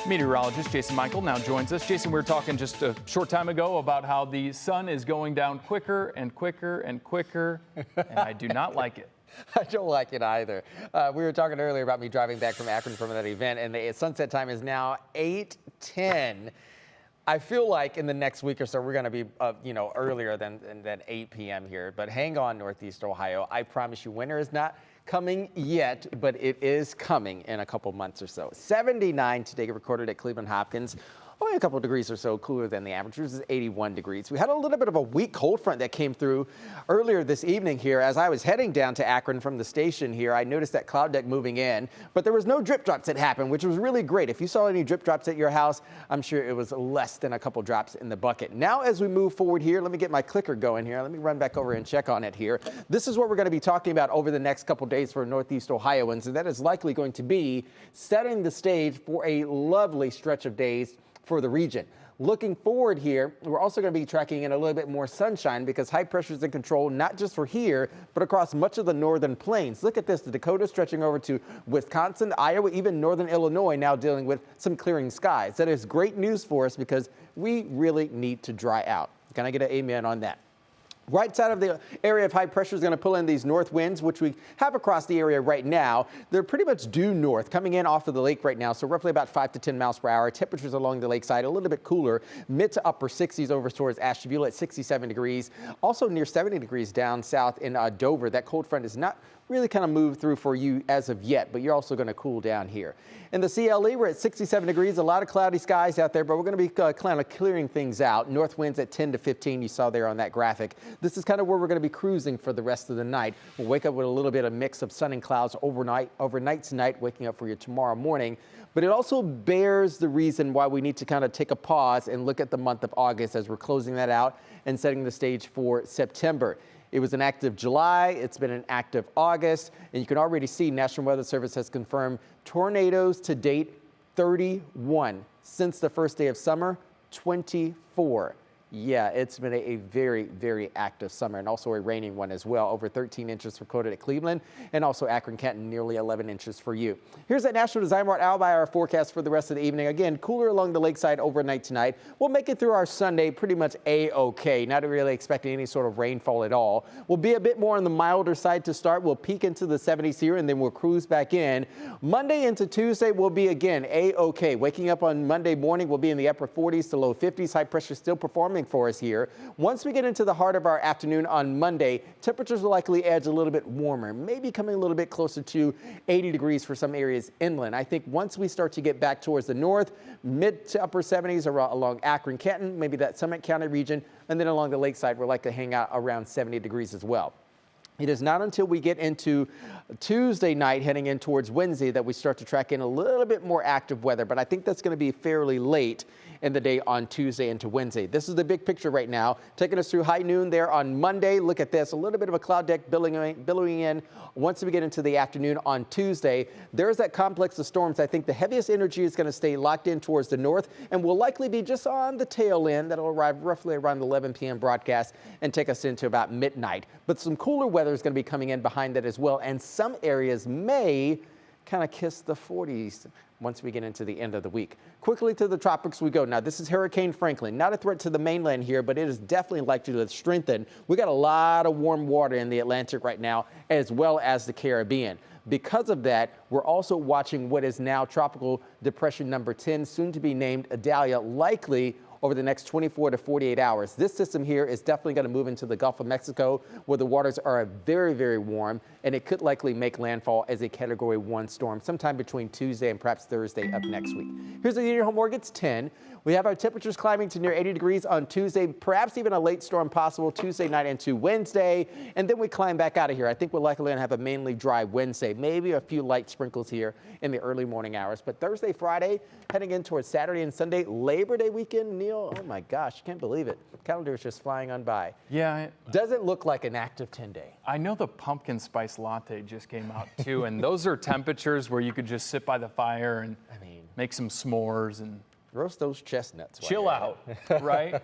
Meteorologist Jason Mikell now joins us. Jason, we were talking just a short time ago about how the sun is going down quicker and quicker and quicker, and I do not like it. I don't like it either. We were talking earlier about me driving back from Akron from that event, and the sunset time is now 8:10. I feel like in the next week or so, we're going to be, earlier than 8 p.m. here. But hang on, Northeast Ohio. I promise you, winter is not coming yet, but it is coming in a couple months or so. 79 today recorded at Cleveland Hopkins. Only a couple of degrees or so cooler than the average. This is 81 degrees. We had a little bit of a weak cold front that came through earlier this evening here. As I was heading down to Akron from the station here, I noticed that cloud deck moving in, but there was no drip drops that happened, which was really great. If you saw any drip drops at your house, I'm sure it was less than a couple drops in the bucket. Now, as we move forward here, let me get my clicker going here. Let me run back over and check on it here. This is what we're going to be talking about over the next couple days for Northeast Ohioans, and that is likely going to be setting the stage for a lovely stretch of days for the region. Looking forward here, we're also going to be tracking in a little bit more sunshine because high pressure is in control, not just for here, but across much of the northern plains. Look at this, the Dakotas stretching over to Wisconsin, Iowa, even northern Illinois now dealing with some clearing skies. That is great news for us because we really need to dry out. Can I get an amen on that? Right side of the area of high pressure is going to pull in these north winds, which we have across the area right now. They're pretty much due north, coming in off of the lake right now, so roughly about 5 to 10 miles per hour. Temperatures along the lakeside a little bit cooler, mid to upper 60s over towards Ashtabula at 67 degrees. Also near 70 degrees down south in Dover. That cold front is not really kind of moved through for you as of yet, but you're also going to cool down here. In the CLE, we're at 67 degrees, a lot of cloudy skies out there, but we're going to be kind of clearing things out. North winds at 10 to 15, you saw there on that graphic. This is kind of where we're going to be cruising for the rest of the night. We'll wake up with a little bit of mix of sun and clouds overnight tonight, waking up for you tomorrow morning. But it also bears the reason why we need to kind of take a pause and look at the month of August as we're closing that out and setting the stage for September. It was an active July, it's been an active August, and you can already see National Weather Service has confirmed tornadoes to date 31. Since the first day of summer, 24. Yeah, it's been a very, very active summer and also a raining one as well. Over 13 inches recorded at Cleveland and also Akron, Canton, nearly 11 inches for you. Here's that National Design Mart Owl by Hour forecast for the rest of the evening. Again, cooler along the lakeside overnight tonight. We'll make it through our Sunday pretty much A-OK. Not really expecting any sort of rainfall at all. We'll be a bit more on the milder side to start. We'll peak into the 70s here and then we'll cruise back in. Monday into Tuesday will be again A-OK. Waking up on Monday morning, we'll be in the upper 40s to low 50s. High pressure still performing for us here. Once we get into the heart of our afternoon on Monday, temperatures will likely edge a little bit warmer, maybe coming a little bit closer to 80 degrees for some areas inland. I think once we start to get back towards the north, mid to upper 70s along Akron, Canton, maybe that Summit County region, and then along the lakeside, we're likely to hang out around 70 degrees as well. It is not until we get into Tuesday night heading in towards Wednesday that we start to track in a little bit more active weather, but I think that's going to be fairly late in the day on Tuesday into Wednesday. This is the big picture right now, taking us through high noon there on Monday. Look at this, a little bit of a cloud deck billowing in. Once we get into the afternoon on Tuesday, there's that complex of storms. I think the heaviest energy is going to stay locked in towards the north and will likely be just on the tail end. That'll arrive roughly around the 11 p.m. broadcast and take us into about midnight. But some cooler weather is going to be coming in behind that as well, and some areas may kind of kiss the 40s once we get into the end of the week. Quickly to the tropics we go. Now, this is Hurricane Franklin. Not a threat to the mainland here, but it is definitely likely to strengthen. We got a lot of warm water in the Atlantic right now, as well as the Caribbean. Because of that, we're also watching what is now Tropical Depression number 10, soon to be named Idalia, likely over the next 24 to 48 hours. This system here is definitely going to move into the Gulf of Mexico, where the waters are very, very warm, and it could likely make landfall as a Category 1 storm sometime between Tuesday and perhaps Thursday of next week. Here's the Your Home Mortgage 10. We have our temperatures climbing to near 80 degrees on Tuesday, perhaps even a late storm possible Tuesday night into Wednesday, and then we climb back out of here. I think we're likely going to have a mainly dry Wednesday, maybe a few light sprinkles here in the early morning hours. But Thursday, Friday, heading in towards Saturday and Sunday, Labor Day weekend, Neil, oh my gosh, you can't believe it. The calendar is just flying on by. Yeah. Doesn't look like an active 10-day. I know the pumpkin spice latte just came out too, and those are temperatures where you could just sit by the fire and make some s'mores and roast those chestnuts. chill out, right?